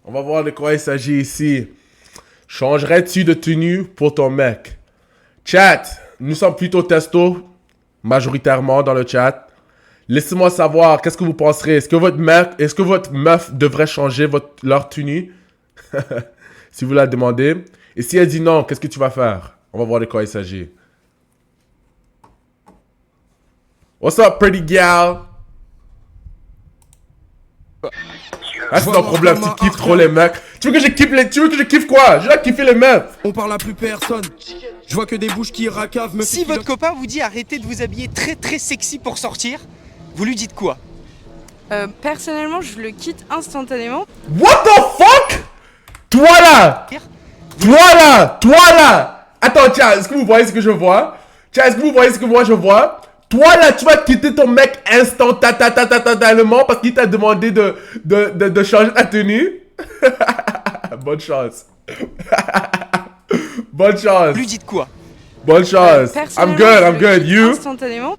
On va voir de quoi il s'agit ici. Changerais-tu de tenue pour ton mec? Chat, nous sommes plutôt testo, majoritairement dans le chat. Laissez-moi savoir, qu'est-ce que vous penserez? Est-ce que votre meuf devrait changer leur tenue? Si vous la demandez. Et si elle dit non, qu'est-ce que tu vas faire? On va voir de quoi il s'agit. What's up, pretty gal? Ah, c'est ton problème, tu kiffes trop les mecs. Tu veux que je kiffe quoi? Je vais kiffer les meufs. On parle à plus personne. Je vois que des bouches qui racavent. Si votre copain vous dit arrêtez de vous habiller très sexy pour sortir, vous lui dites quoi? Personnellement, je le quitte instantanément. What the fuck? Toi là! Toi là! Attends, tiens, est-ce que vous voyez ce que je vois? Tiens, est-ce que vous voyez ce que moi je vois? Toi là, tu vas quitter ton mec instantanément parce qu'il t'a demandé de changer ta tenue? Bonne chance. Bonne chance. Vous lui dites quoi? Bonne chance. I'm good. You? Instantanément.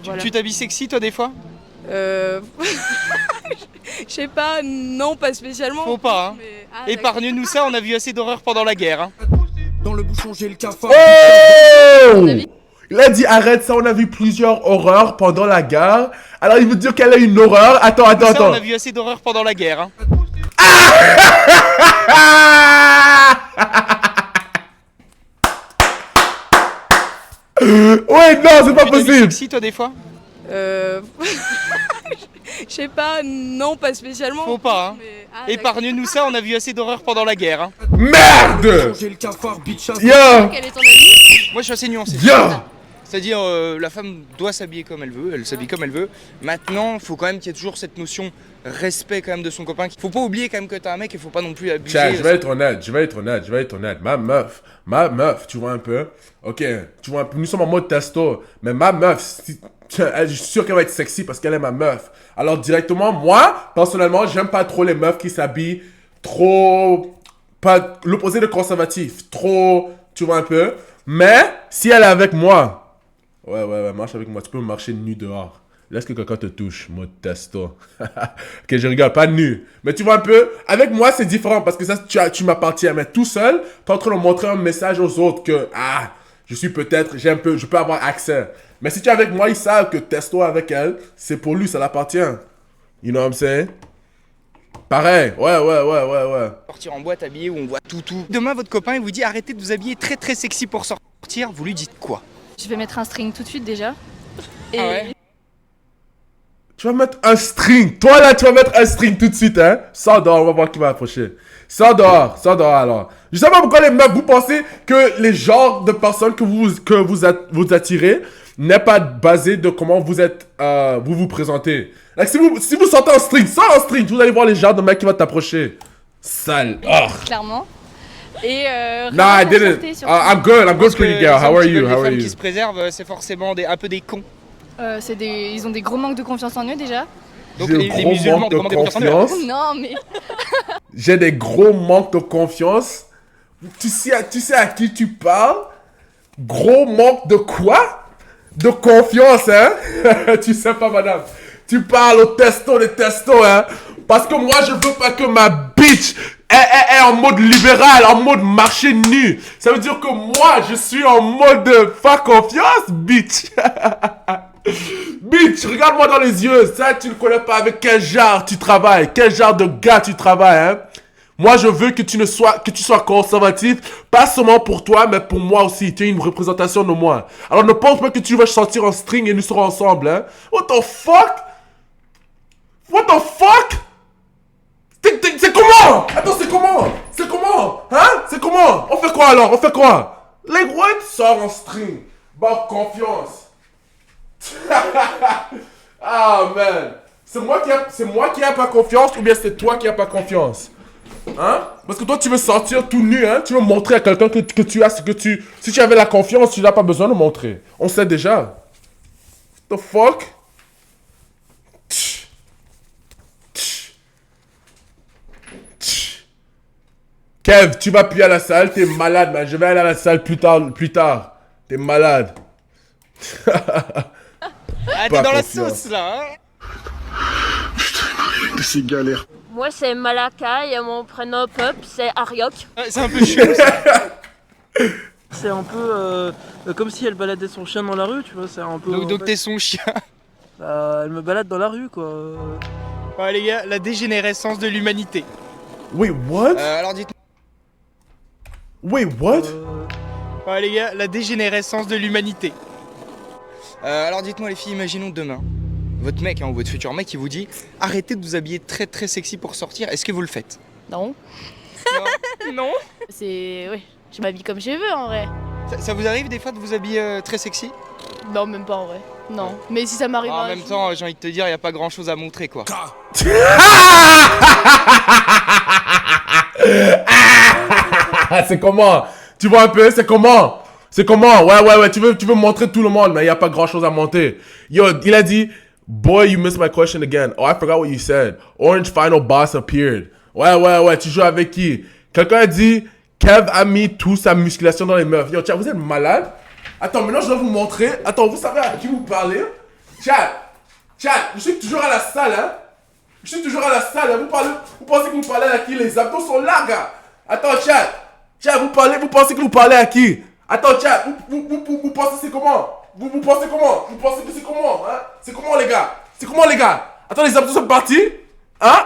Voilà. Tu t'habilles sexy toi des fois? Je sais pas, non, pas spécialement. Faut pas, hein. Mais... Épargne-nous ça, on a vu assez d'horreurs pendant la guerre. Hein. Dans le bouchon, j'ai le cafard. Oh! Il a dit arrête ça, on a vu plusieurs horreurs pendant la guerre. Alors il veut dire qu'elle a une horreur. Attends. On a vu assez d'horreurs pendant la guerre. Hein. Ouais, non, c'est pas possible. Sexy toi des fois? Je sais pas, non, pas spécialement. Faut pas, hein. Mais... Épargne-nous ça, on a vu assez d'horreurs pendant la guerre. Hein. Merde! J'ai le cafard, bitch. Yo! Quel est ton avis? Moi je suis assez nuancé. Yo! C'est-à-dire la femme doit s'habiller comme elle veut, elle s'habille comme elle veut. Maintenant, faut quand même qu'il y ait toujours cette notion respect quand même de son copain. Faut pas oublier quand même que t'as un mec et faut pas non plus abuser. Tiens, je vais être honnête. Ma meuf, tu vois un peu. Ok, tu vois un peu. Nous sommes en mode testo. Mais ma meuf, je suis sûr qu'elle va être sexy parce qu'elle est ma meuf. Alors directement, moi, personnellement, j'aime pas trop les meufs qui s'habillent trop... Pas l'opposé de conservatif. Trop, tu vois un peu. Mais, si elle est avec moi... Ouais, marche avec moi. Tu peux marcher nu dehors. Laisse que quelqu'un te touche, mode testo. Ok, je rigole, pas nu. Mais tu vois un peu, avec moi, c'est différent parce que ça, tu m'appartiens. Mais tout seul, t'es en train de montrer un message aux autres que, je suis peut-être, je peux avoir accès. Mais si tu es avec moi, ils savent que testo avec elle, c'est pour lui, ça l'appartient. You know what I'm saying? Pareil, ouais. Sortir en boîte habillée où on voit tout. Demain, votre copain il vous dit arrêtez de vous habiller très sexy pour sortir, vous lui dites quoi? Je vais mettre un string tout de suite déjà. Et... Ah ouais? Tu vas mettre un string. Toi là, tu vas mettre un string tout de suite, hein. Sors dehors, on va voir qui va approcher. Sors dehors alors. Je sais pas pourquoi les meufs, vous pensez que les genres de personnes que vous attirez n'est pas basé de comment vous êtes, vous présentez. Like, si vous sortez un string, sors un string, vous allez voir les genres de mecs qui vont t'approcher. Sale. Oh. Clairement. Et Nah, I didn't. I'm good, pretty girl. How are you? Les femmes qui se préservent, c'est forcément un peu des cons. Ils ont des gros manques de confiance en eux déjà. Donc J'ai les gros musulmans manque de ont des confiance en eux. confiance. Non mais... J'ai des gros manques de confiance. Tu sais à qui tu parles? Gros manque de quoi? De confiance, hein? Tu sais pas, madame. Tu parles au testo, les testos, hein? Parce que moi, je veux pas que ma bitch est en mode libéral, en mode marché nu. Ça veut dire que moi, je suis en mode faire confiance, bitch. Bitch, regarde-moi dans les yeux. Ça, tu ne connais pas avec quel genre tu travailles, quel genre de gars tu travailles, hein? Moi, je veux que tu sois conservatif, pas seulement pour toi, mais pour moi aussi. Tu es une représentation de moi. Alors, ne pense pas que tu vas sortir en string et nous serons ensemble, hein? What the fuck? What the fuck? C'est comment? Attends, c'est comment? Hein? C'est comment? On fait quoi alors? On fait quoi? Like what? Sors en string. Bah, confiance. Ah, man. C'est moi qui ai pas confiance ou bien c'est toi qui as pas confiance? Hein? Parce que toi, tu veux sortir tout nu, hein? Tu veux montrer à quelqu'un que tu as ce que tu... Si tu avais la confiance, tu n'as pas besoin de montrer. On sait déjà. The fuck? Kev, tu vas plus à la salle, t'es malade, man. Je vais aller à la salle plus tard. T'es malade. Ah, t'es dans la sauce, là, hein? Putain, c'est galère. Moi, c'est Malaka et mon prénom Pop, c'est Ariok. C'est un peu chelou ça. C'est un peu comme si elle baladait son chien dans la rue, tu vois, c'est un peu... Donc t'es son chien. Elle me balade dans la rue, quoi. Ouais les gars, la dégénérescence de l'humanité. Wait, what? Alors dites-moi. Wait, what? Ouais les gars, la dégénérescence de l'humanité. Alors dites-moi les filles, imaginons demain, votre mec ou votre futur mec, il vous dit arrêtez de vous habiller très très sexy pour sortir, est-ce que vous le faites? Non. Non. C'est. Ouais, je m'habille comme je veux en vrai. Ça vous arrive des fois de vous habiller très sexy? Non, même pas en vrai. Non. Mais si ça m'arrive En même temps, j'ai envie de te dire, il n'y a pas grand chose à montrer quoi. C'est comment? Tu vois un peu? C'est comment? C'est comment? Ouais, tu veux montrer tout le monde, mais il n'y a pas grand chose à monter. Yo, il a dit, boy, you missed my question again. Oh, I forgot what you said. Orange Final Boss appeared. Ouais, tu joues avec qui? Quelqu'un a dit, Kev a mis toute sa musculation dans les meufs. Yo, chat, vous êtes malade? Attends, maintenant je dois vous montrer. Attends, vous savez à qui vous parlez? Chat, je suis toujours à la salle, hein? Je suis toujours à la salle, hein? Vous pensez que vous parlez à qui? Les abdos sont là, gars. Attends, chat, vous pensez que vous parlez à qui? Attends, chat, vous pensez c'est comment? Vous pensez comment? Vous pensez que c'est comment, hein? C'est comment, les gars? Attends, les abdos sont partis? Hein?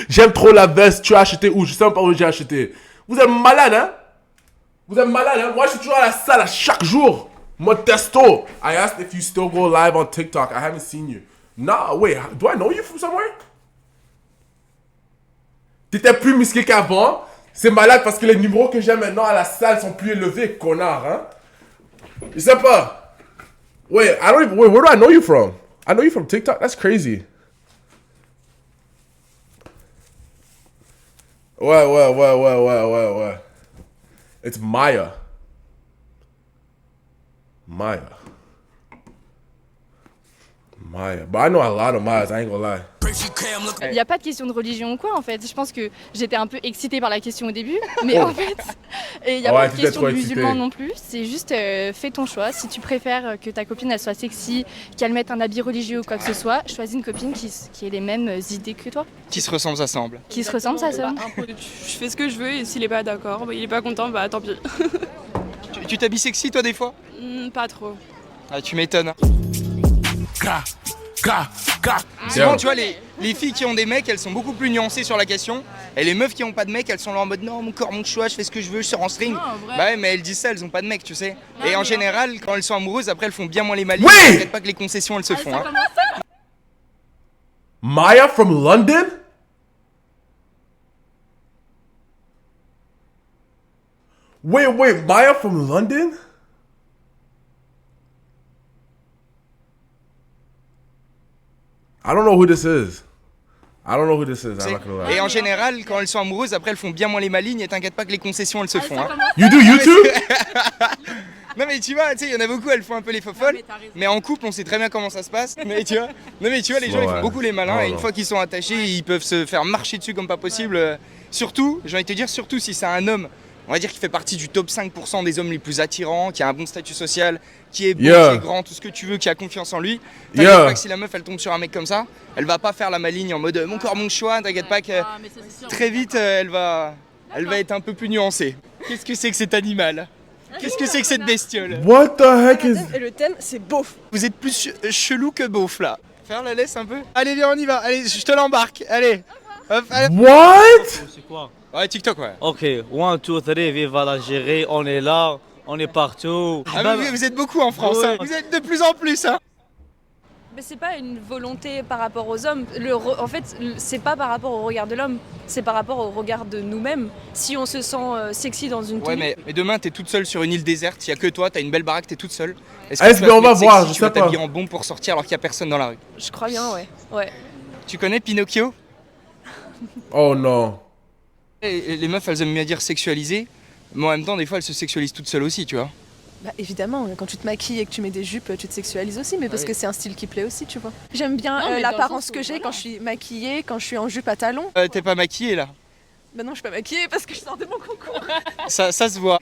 J'aime trop la veste. Tu as acheté où? Je sais même pas où j'ai acheté. Vous êtes malade, hein? Moi, je suis toujours à la salle à chaque jour. Mode testo. I asked if you still go live on TikTok. I haven't seen you. Nah, wait. Do I know you from somewhere? T'étais plus musclé qu'avant. C'est malade parce que les numéros que j'ai maintenant à la salle sont plus élevés, connard, hein? Je sais pas. Wait, where do I know you from? I know you from TikTok? That's crazy. Ouais. It's Maya. But I know a lot of Mayas, I ain't gonna lie. Il n'y a pas de question de religion ou quoi en fait. Je pense que j'étais un peu excitée par la question au début, mais en fait, il n'y a pas de question de musulman non plus. C'est juste fais ton choix. Si tu préfères que ta copine elle soit sexy, qu'elle mette un habit religieux ou quoi que ce soit, choisis une copine qui ait les mêmes idées que toi. Qui se ressemble, ça semble. Qui se ressemble, ça semble. Je fais ce que je veux et s'il est pas d'accord, il est pas content, bah tant pis. Tu t'habilles sexy toi des fois? Pas trop. Ah, tu m'étonnes. Souvent, tu vois, les filles qui ont des mecs, elles sont beaucoup plus nuancées sur la question. Et les meufs qui ont pas de mec, elles sont là en mode non, mon corps, mon choix, je fais ce que je veux, je sors en string. Non, en vrai. Bah ouais, mais elles disent ça, elles ont pas de mec, tu sais. Non, et en mais- général, quand elles sont amoureuses, après elles font bien moins les malines. Oui. T'inquiète pas que les concessions, elles se font. Hein. Maya from London? Wait, Maya from London? I don't know who this is. I'm not gonna lie. Et en général, quand elles sont amoureuses, après elles font bien moins les malines. Et t'inquiète pas que les concessions, elles se font. Hein. You do YouTube? Non mais tu vois, tu sais, il y en a beaucoup, elles font un peu les fofolles. Mais en couple, on sait très bien comment ça se passe. Mais tu vois, les gens, ils font beaucoup les malins. Et une fois qu'ils sont attachés, ils peuvent se faire marcher dessus comme pas possible. Surtout, j'ai envie de te dire, surtout si c'est un homme, on va dire qu'il fait partie du top 5% des hommes les plus attirants, qui a un bon statut social, qui est beau, qui est grand, tout ce que tu veux, qui a confiance en lui. T'inquiète pas que si la meuf elle tombe sur un mec comme ça, elle va pas faire la maligne en mode mon corps, mon choix. T'inquiète pas que très vite elle va être un peu plus nuancée. Qu'est-ce que c'est que cet animal? Qu'est-ce que c'est que cette bestiole? What the heck is... Et le thème, c'est beauf. Vous êtes plus chelou que beauf là. Faire la laisse un peu. Allez viens, on y va. Allez, je te l'embarque. Allez. Hop, allez. What? C'est quoi? Ouais, TikTok, ouais. Ok, 1, 2, 3, vive l'Algérie, on est là, on est partout. Ah, mais vous êtes beaucoup en France, hein. Vous êtes de plus en plus, hein. Mais c'est pas une volonté par rapport aux hommes. En fait, c'est pas par rapport au regard de l'homme, c'est par rapport au regard de nous-mêmes. Si on se sent sexy dans une tenue. Ouais, mais demain, t'es toute seule sur une île déserte, il y a que toi, t'as une belle baraque, t'es toute seule. Est-ce mais on va voir, je tu vas sais pas. t'habiller en bon pour sortir alors qu'il y a personne dans la rue? Je crois bien, ouais. Tu connais Pinocchio? Oh non. Et les meufs, elles aiment bien dire sexualiser, mais en même temps, des fois, elles se sexualisent toutes seules aussi, tu vois. Bah évidemment, quand tu te maquilles et que tu mets des jupes, tu te sexualises aussi, mais parce que c'est un style qui plaît aussi, tu vois. J'aime bien Non, mais dans le l'apparence sens où, que j'ai voilà. quand je suis maquillée, quand je suis en jupe à talons. T'es pas maquillée là? Bah non, je suis pas maquillée parce que je sortais mon concours. Ça se voit.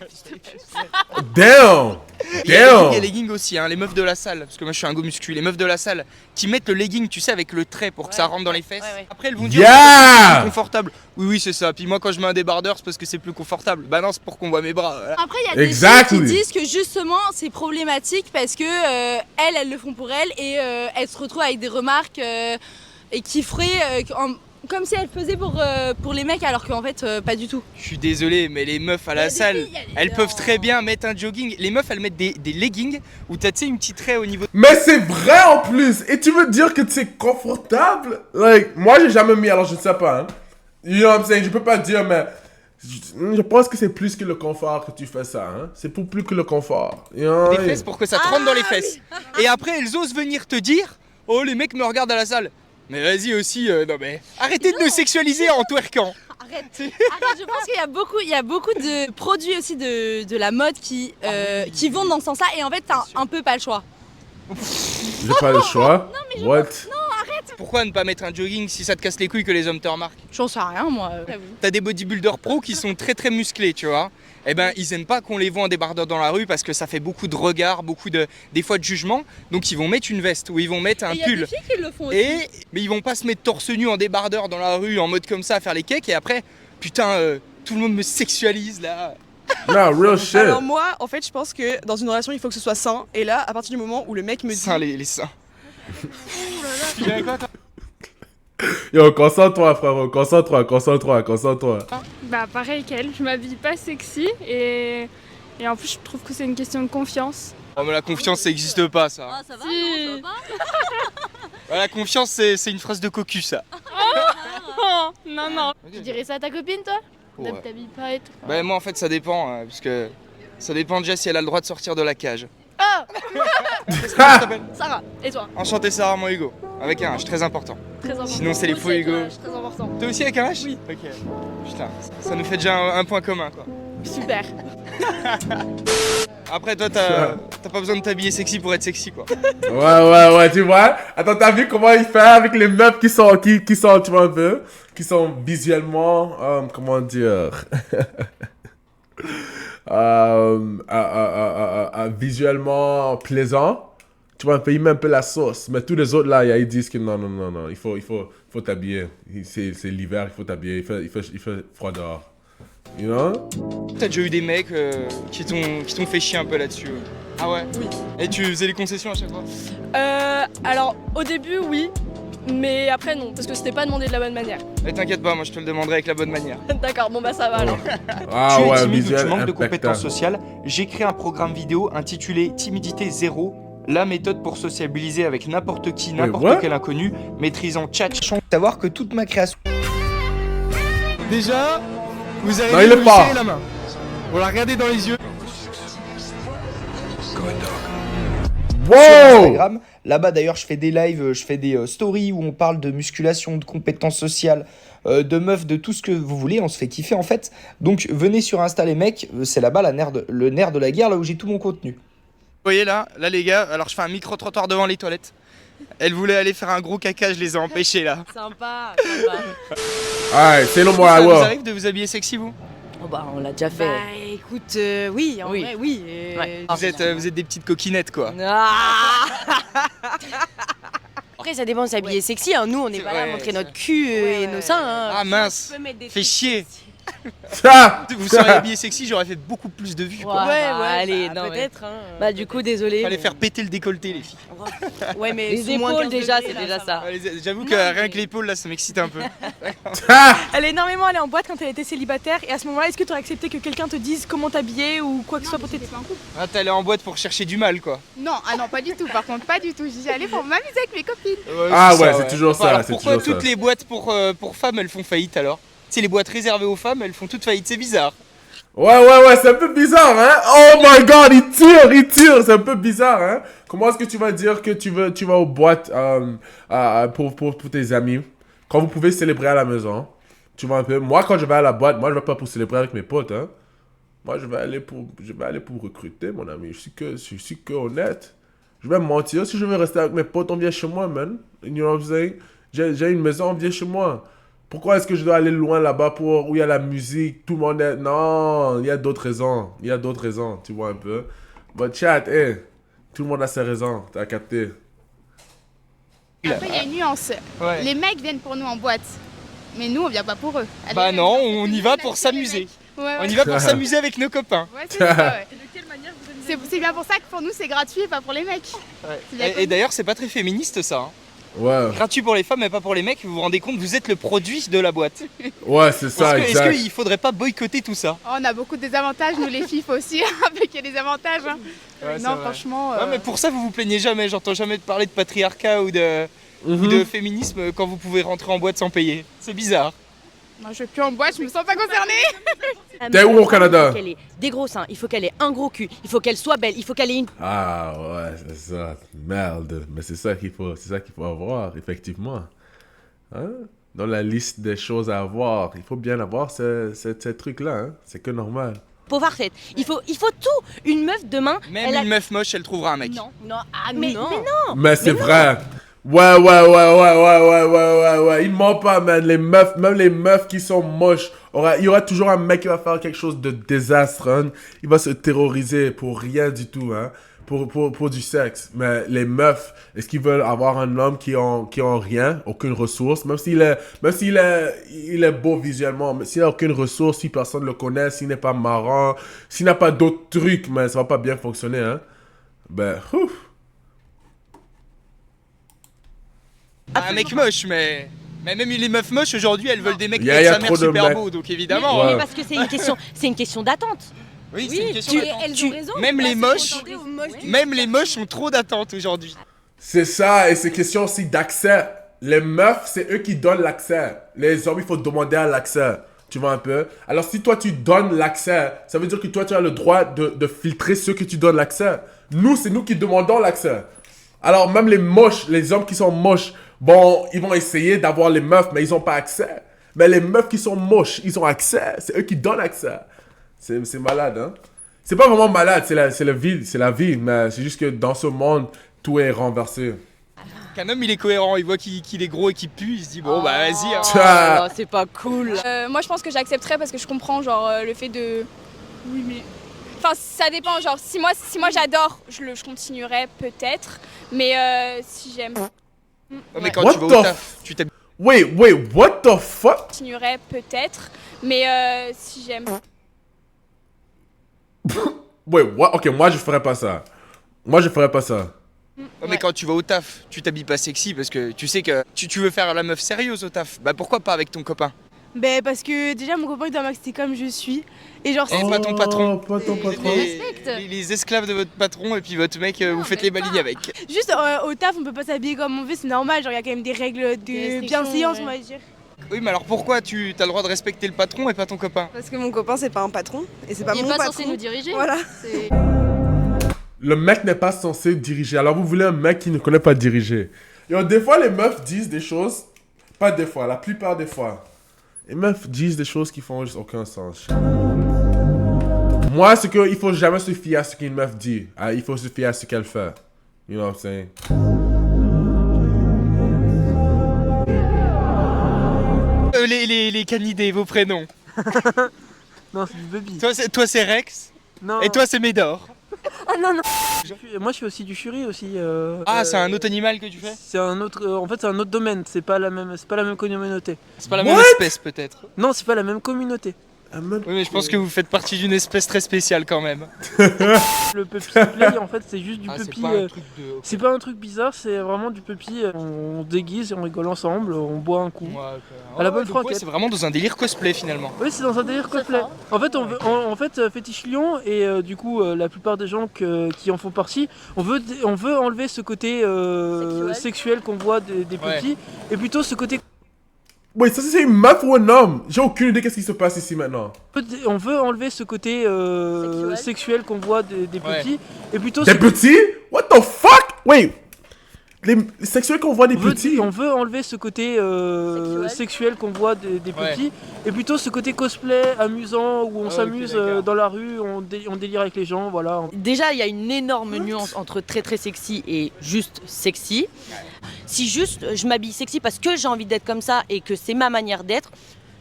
Damn! Il y a Damn! les leggings aussi, hein, les meufs de la salle, parce que moi je suis un go muscu, les meufs de la salle qui mettent le legging, tu sais, avec le trait pour que ça rentre dans les fesses. Après elles vont dire c'est plus confortable. Oui, c'est ça. Puis moi quand je mets un débardeur, c'est parce que c'est plus confortable. Bah non, c'est pour qu'on voit mes bras. Voilà. Après, il y a des filles qui disent que justement c'est problématique parce que elles le font pour elles et elles se retrouvent avec des remarques et qui feraient comme si elles faisaient pour les mecs alors qu'en fait pas du tout. Je suis désolé mais les meufs à la salle, elles peuvent très bien mettre un jogging. Les meufs elles mettent des leggings où t'as tu sais une petite raie au niveau. Mais c'est vrai en plus! Et tu veux dire que c'est confortable? Like, moi j'ai jamais mis, alors je ne sais pas, hein. You know what I'm saying? Je peux pas dire, mais je pense que c'est plus que le confort que tu fais ça, hein. C'est pour plus que le confort. You know? Des fesses pour que ça te rentre dans les fesses. Et après elles osent venir te dire, oh les mecs me regardent à la salle. Mais vas-y aussi, non mais arrêtez de nous sexualiser en twerkant. Arrête, je pense qu'il y a beaucoup de produits aussi de la mode qui vont dans ce sens-là et en fait t'as un peu pas le choix. J'ai pas le choix. What? Non, arrête. Pourquoi ne pas mettre un jogging si ça te casse les couilles que les hommes te remarquent? J'en sais rien moi. T'as des bodybuilders pro qui sont très musclés, tu vois. Eh ben ils aiment pas qu'on les voit en débardeur dans la rue parce que ça fait beaucoup de regards, des fois de jugement. Donc ils vont mettre une veste ou ils vont mettre un pull. Il y a des filles qui le font aussi. Mais ils vont pas se mettre torse nu en débardeur dans la rue en mode comme ça à faire les cakes et après putain tout le monde me sexualise là. Non, real shit. Alors moi, en fait, je pense que dans une relation, il faut que ce soit sain. Et là, à partir du moment où le mec me dit... Sain, les seins. Tu dirais quoi, toi? Yo, concentre-toi, frérot, concentre-toi. Bah pareil qu'elle, je m'habille pas sexy et en plus je trouve que c'est une question de confiance. Oh mais la confiance ça existe pas ça. Ah, ça va, Si. non, ça va pas. La confiance c'est une phrase de cocu ça. Oh, non. Tu dirais ça à ta copine toi? Ouais. T'habilles pas et tout. Bah moi en fait ça dépend, parce que ça dépend déjà si elle a le droit de sortir de la cage. Ah Qu'est-ce que tu t'appelles? Sarah, et toi? Enchanté Sarah, mon Hugo. Avec un H, très important. Très important. Sinon c'est les faux Hugo. Très important. Toi aussi avec un H? Oui. Ok. Putain, ça nous fait déjà un point commun quoi. Super. Après toi t'as pas besoin de t'habiller sexy pour être sexy quoi. Ouais, tu vois? Attends, t'as vu comment il fait avec les meufs qui sont, tu vois un peu? Qui sont visuellement, comment dire? Visuellement plaisant. Tu vois un peu, il met un peu la sauce. Mais tous les autres là, ils disent que non, il faut t'habiller. C'est l'hiver, il faut t'habiller, il fait froid dehors. You know? T'as déjà eu des mecs qui t'ont fait chier un peu là-dessus? Ah ouais? Oui. Et tu faisais les concessions à chaque fois? Alors, au début, oui. Mais après, non. Parce que c'était pas demandé de la bonne manière. Mais t'inquiète pas, moi je te le demanderai avec la bonne manière. D'accord, bon bah ça va alors. Ah Tu es ouais, timide ou visuel tu manques de impeccable. compétences sociales? J'ai créé un programme vidéo intitulé Timidité Zéro, la méthode pour sociabiliser avec n'importe qui, n'importe quel inconnu, maîtrisant chat. Savoir que toute ma création... Déjà, vous Non, allez il est lui pas. serrer la main. Vous la regardez dans les yeux. sur Wow! Instagram. Là-bas d'ailleurs je fais des lives, je fais des stories où on parle de musculation, de compétences sociales, de meufs, de tout ce que vous voulez, on se fait kiffer en fait. Donc venez sur Insta les mecs, c'est là-bas le nerf de la guerre, là où j'ai tout mon contenu. Vous voyez là les gars, alors je fais un micro-trottoir devant les toilettes. Elle voulait aller faire un gros caca, je les ai empêchés là. Sympa. Alright, say no more, Ça I vous will. arrive de vous habiller sexy vous? Oh bah on l'a déjà fait. Bah écoute, oui, en vrai, oui. Vous êtes des petites coquinettes quoi. Ah Après ça dépend de s'habiller sexy, hein. Nous on est pas là à montrer notre cul et nos seins. Hein. Ah mince, fais chier. Ça! Vous seriez habillé sexy, j'aurais fait beaucoup plus de vues quoi. Allez, non, peut-être. Hein. Bah du coup désolé. Fallait faire péter le décolleté les filles. Ouais mais Les épaules déjà, degrés, c'est déjà ça. J'avoue que rien que l'épaule là ça m'excite un peu. Elle est énormément allée en boîte quand elle était célibataire. Et à ce moment-là, est-ce que tu aurais accepté que quelqu'un te dise comment t'habiller ou quoi que ce soit pour t'aider? Ah t'es allé en boîte pour chercher du mal quoi. Non, pas du tout. Par contre, pas du tout. J'y allais pour m'amuser avec mes copines. Ah ouais, c'est toujours ça, Alors c'est pourquoi toujours toutes ça. les boîtes pour femmes elles font faillite alors? C'est les boîtes réservées aux femmes, elles font toutes faillite, c'est bizarre. Ouais, c'est un peu bizarre, hein? Oh my god, il tire, c'est un peu bizarre, hein? Comment est-ce que tu vas dire que tu vas aux boîtes pour tes amis, quand vous pouvez célébrer à la maison? Tu vois un peu? Moi, quand je vais à la boîte, moi, je vais pas pour célébrer avec mes potes, hein? Moi, je vais aller pour recruter, mon ami. Je suis que honnête. Je vais me mentir. Si je veux rester avec mes potes, on vient chez moi, man. You know what I'm saying? J'ai une maison, on vient chez moi. Pourquoi est-ce que je dois aller loin là-bas pour où il y a la musique, tout le monde est... Non, il y a d'autres raisons. Il y a d'autres raisons, tu vois un peu. But chat, hey, tout le monde a ses raisons, t'as capté. Après, il y a une nuance. Ouais. Les mecs viennent pour nous en boîte, mais nous, on vient pas pour eux. Allez, Bah non, on y va pour s'amuser. On y va pour s'amuser avec nos copains. Ouais, c'est ça, ouais. De quelle manière vous amusez? C'est bien pour ça que pour nous, c'est gratuit et pas pour les mecs. Ouais. Et d'ailleurs, c'est pas très féministe ça. Hein. Ouais. Gratuit pour les femmes mais pas pour les mecs, vous vous rendez compte, vous êtes le produit de la boîte. Ouais, c'est ça, exact. Est-ce qu'il faudrait pas boycotter tout ça? Oh, on a beaucoup de désavantages, nous les filles, faut aussi qu'il y ait des avantages. Hein. Ouais, non, franchement... Ouais, mais pour ça, vous vous plaignez jamais, j'entends jamais parler de patriarcat ou de féminisme quand vous pouvez rentrer en boîte sans payer. C'est bizarre. Moi, je vais plus en boîte, je me sens pas concernée. T'es où au Canada? Il faut qu'elle ait des gros seins, il faut qu'elle ait un gros cul, il faut qu'elle soit belle, il faut qu'elle ait une... Ah ouais, c'est ça. Merde. Mais c'est ça qu'il faut avoir, effectivement. Hein? Dans la liste des choses à avoir, il faut bien avoir ces trucs-là. Hein? C'est que normal. Peau parfaite. Il faut tout. Une meuf demain... Même une meuf moche, elle trouvera un mec. Non, mais non. Mais c'est vrai. Ouais. Il ment pas, man. Les meufs, même les meufs qui sont moches, il y aura toujours un mec qui va faire quelque chose de désastre. Hein. Il va se terroriser pour rien du tout, hein. Pour du sexe. Mais les meufs, est-ce qu'ils veulent avoir un homme qui ont rien, aucune ressource, même s'il est beau visuellement, mais s'il n'a aucune ressource, si personne ne le connaît, s'il n'est pas marrant, s'il n'a pas d'autres trucs, mais ça va pas bien fonctionner, hein. Ben, ouf. Un mec moche, mais même les meufs moches aujourd'hui, elles veulent des mecs y avec a sa mère super beaux, donc évidemment. Mais parce que c'est une question d'attente. Oui, c'est une question d'attente. Même les moches ont trop d'attentes aujourd'hui. C'est ça, et c'est question aussi d'accès. Les meufs, c'est eux qui donnent l'accès. Les hommes, il faut demander à l'accès. Tu vois un peu? Alors, si toi, tu donnes l'accès, ça veut dire que toi, tu as le droit de filtrer ceux que tu donnes l'accès. Nous, c'est nous qui demandons l'accès. Alors, même les moches, les hommes qui sont moches, bon, ils vont essayer d'avoir les meufs, mais ils n'ont pas accès. Mais les meufs qui sont moches, ils ont accès. C'est eux qui donnent accès. C'est malade, hein? C'est pas vraiment malade, c'est la vie. Mais c'est juste que dans ce monde, tout est renversé. Qu'un homme, il est cohérent, il voit qu'il est gros et qu'il pue, il se dit, bon, bah vas-y. Hein. C'est pas cool. Moi, je pense que j'accepterais parce que je comprends, genre, le fait de... Oui, mais... Enfin, ça dépend, genre, si moi j'adore, je continuerai peut-être, mais si j'aime... Mais quand tu vas au taf, tu t'habilles... Wait, what the fuck? Je continuerai peut-être, mais si j'aime... Wait, what? Ok, moi je ferais pas ça. Mais quand tu vas au taf, tu t'habilles pas sexy parce que tu sais que tu veux faire la meuf sérieuse au taf. Bah pourquoi pas avec ton copain? Ben parce que déjà mon copain il doit m'accepter comme je suis. Et genre pas ton patron. Pas ton patron. Les esclaves de votre patron et puis votre mec, vous faites les malignes avec. Juste au taf on peut pas s'habiller comme on veut, c'est normal, genre il y a quand même des règles de bienséance on va dire. Oui mais alors pourquoi tu as le droit de respecter le patron et pas ton copain? Parce que mon copain c'est pas un patron et c'est pas mon patron. Il est pas censé nous diriger. Voilà. Le mec n'est pas censé diriger. Alors vous voulez un mec qui ne connaît pas diriger. Et des fois les meufs disent des choses, pas des fois, la plupart des fois. Les meufs disent des choses qui font juste aucun sens. Moi, c'est qu'il faut jamais se fier à ce qu'une meuf dit. Il faut se fier à ce qu'elle fait. You know what I'm saying? Les canidés, vos prénoms. Non, c'est du baby. Toi c'est Rex. Non. Et toi c'est Médor. Ah non. Moi je fais aussi du furie aussi. C'est un autre animal que tu fais? C'est un autre. En fait c'est un autre domaine. C'est pas la même communauté. C'est pas la même espèce peut-être. Non, c'est pas la même communauté. Oui mais je pense que vous faites partie d'une espèce très spéciale quand même. Le puppy play en fait c'est juste du puppy. C'est pas un truc bizarre, c'est vraiment du puppy. On déguise et on rigole ensemble, on boit un coup. À la bonne franquette. C'est vraiment dans un délire cosplay finalement. Oui c'est dans un délire cosplay. En fait on Fétiche Lion et du coup la plupart des gens qui en font partie, on veut enlever ce côté sexuel qu'on voit des puppys et plutôt ce côté... Oui, ça c'est une meuf ou un homme? J'ai aucune idée qu'est-ce qui se passe ici maintenant. On veut enlever ce côté sexuel qu'on voit des petits et plutôt... Des petits? What the fuck? Wait. les sexuels qu'on voit des petits. On veut enlever ce côté sexuel qu'on voit des petits, et plutôt ce côté cosplay amusant où on s'amuse dans la rue, on délire avec les gens, voilà. Déjà, il y a une énorme nuance entre très très sexy et juste sexy. Si juste je m'habille sexy parce que j'ai envie d'être comme ça et que c'est ma manière d'être,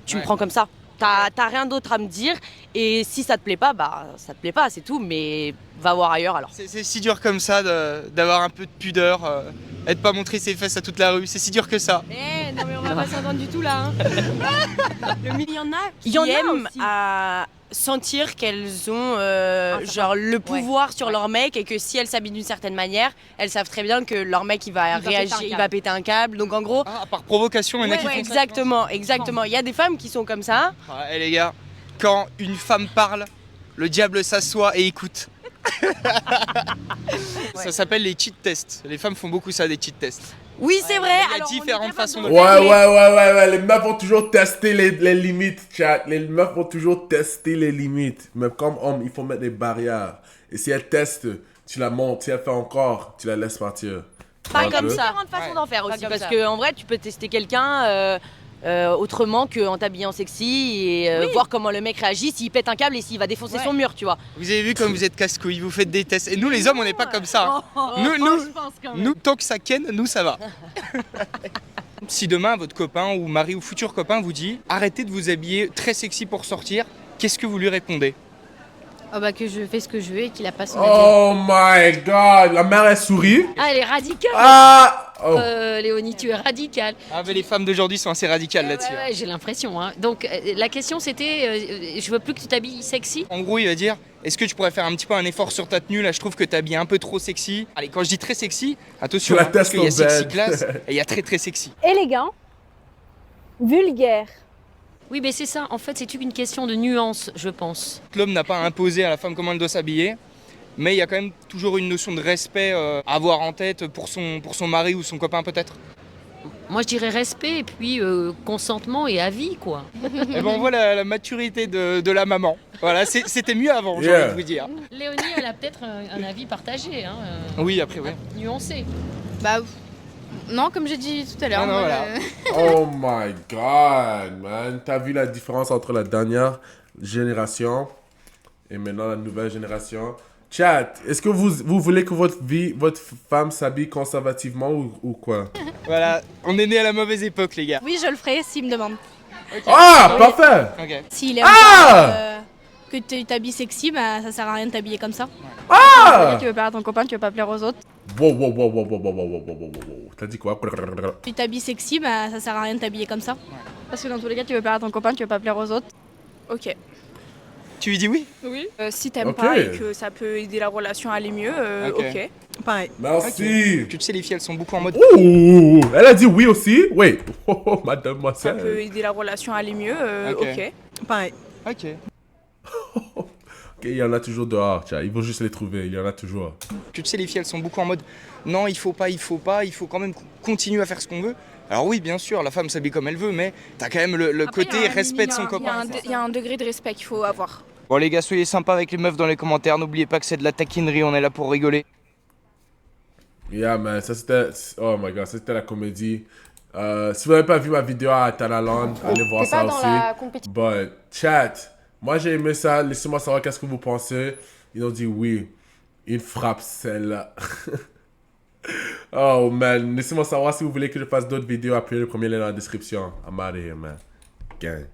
tu me prends comme ça. T'as rien d'autre à me dire, et si ça te plaît pas, bah ça te plaît pas, c'est tout, mais va voir ailleurs alors. C'est si dur comme ça d'avoir un peu de pudeur, et de pas montrer ses fesses à toute la rue, c'est si dur que ça. Non mais on va pas s'entendre du tout là. Il y en a qui aiment à sentir qu'elles ont genre le pouvoir sur leur mec, et que si elles s'habillent d'une certaine manière, elles savent très bien que leur mec il va réagir, il va péter un câble. Donc en gros, par provocation, il y en a qui font exactement. Il y a des femmes qui sont comme ça. Et les gars, quand une femme parle, le diable s'assoit et écoute. Ça s'appelle les cheat tests. Les femmes font beaucoup ça, des cheat tests. Oui, c'est vrai. Il y a différentes façons de Ouais. Les meufs vont toujours tester les limites, chat. Les meufs vont toujours tester les limites. Mais comme homme, il faut mettre des barrières. Et si elle teste, tu la montes. Si elle fait encore, tu la laisses partir. Pas comme ça. Différentes façons d'en faire aussi. Parce qu'en vrai, tu peux tester quelqu'un autrement qu'en t'habillant sexy et voir comment le mec réagit, s'il pète un câble et s'il va défoncer son mur, tu vois. Vous avez vu comme vous êtes casse-couilles, vous faites des tests. Et nous, les hommes, on n'est pas comme ça. Nous, tant que ça ken, nous, ça va. Si demain, votre copain ou mari ou futur copain vous dit « Arrêtez de vous habiller très sexy pour sortir », qu'est-ce que vous lui répondez? Oh bah que je fais ce que je veux et qu'il a pas son Oh my god, la mère elle sourit. Ah, elle est radicale. Léonie, tu es radicale. Ah mais les femmes d'aujourd'hui sont assez radicales là-dessus. Ouais, j'ai l'impression. Hein. Donc la question c'était, je veux plus que tu t'habilles sexy. En gros, il va dire, est-ce que tu pourrais faire un petit peu un effort sur ta tenue? Là, je trouve que tu habilles un peu trop sexy. Allez, quand je dis très sexy, attention, parce qu'il y a sexy classe et il y a très très sexy. Élégant, vulgaire. Oui, mais c'est ça. En fait, c'est une question de nuance, je pense. L'homme n'a pas imposé à la femme comment elle doit s'habiller, mais il y a quand même toujours une notion de respect à avoir en tête pour son mari ou son copain peut-être. Moi, je dirais respect et puis consentement et avis, quoi. Et ben on voit la maturité de la maman. Voilà, c'était mieux avant, j'ai envie de vous dire. Léonie, elle a peut-être un avis partagé, hein. Oui, après, oui. Nuancé. Bah, non, comme j'ai dit tout à l'heure. Voilà. Oh my god, man. T'as vu la différence entre la dernière génération et maintenant la nouvelle génération? Chat, est-ce que vous voulez que votre femme s'habille conservativement ou quoi? Voilà, on est né à la mauvaise époque, les gars. Oui, je le ferai s'il me demande. Okay. Ah, parfait. Okay. S'il aime pas, que tu t'habilles sexy, bah ça sert à rien de t'habiller comme ça. Ah! Tu veux plaire à ton copain, tu veux pas plaire aux autres. Wow. T'as dit quoi? Tu t'habilles sexy, bah ça sert à rien de t'habiller comme ça. Parce que dans tous les cas, tu veux plaire à ton copain, tu veux pas plaire aux autres. Ok. Tu lui dis oui? Oui. Si t'aimes pas et que ça peut aider la relation à aller mieux, ok. Pareil. Merci. Okay. Tu sais, les filles, elles sont beaucoup en mode... Ouh, elle a dit oui aussi? Oui. Oh, mademoiselle. Ça peut aider la relation à aller mieux, ok. Pareil. Ok. Ok, il y en a toujours dehors, il faut juste les trouver, il y en a toujours. Tu sais, les filles, elles sont beaucoup en mode non, il faut pas, il faut quand même continuer à faire ce qu'on veut. Alors oui, bien sûr, la femme s'habille comme elle veut, mais t'as quand même le côté respect de son copain. Il y a un degré de respect qu'il faut avoir. Bon les gars, soyez sympas avec les meufs dans les commentaires, n'oubliez pas que c'est de la taquinerie, on est là pour rigoler. Yeah man, ça c'était, oh my god, c'était la comédie. Si vous n'avez pas vu ma vidéo à Tanaland, allez voir ça aussi. But chat, moi j'ai aimé ça, laissez-moi savoir qu'est-ce que vous pensez. Ils ont dit oui, il frappe celle-là. Oh man, laissez-moi savoir si vous voulez que je fasse d'autres vidéos, appuyez le premier lien dans la description. I'm out of here man. Gang.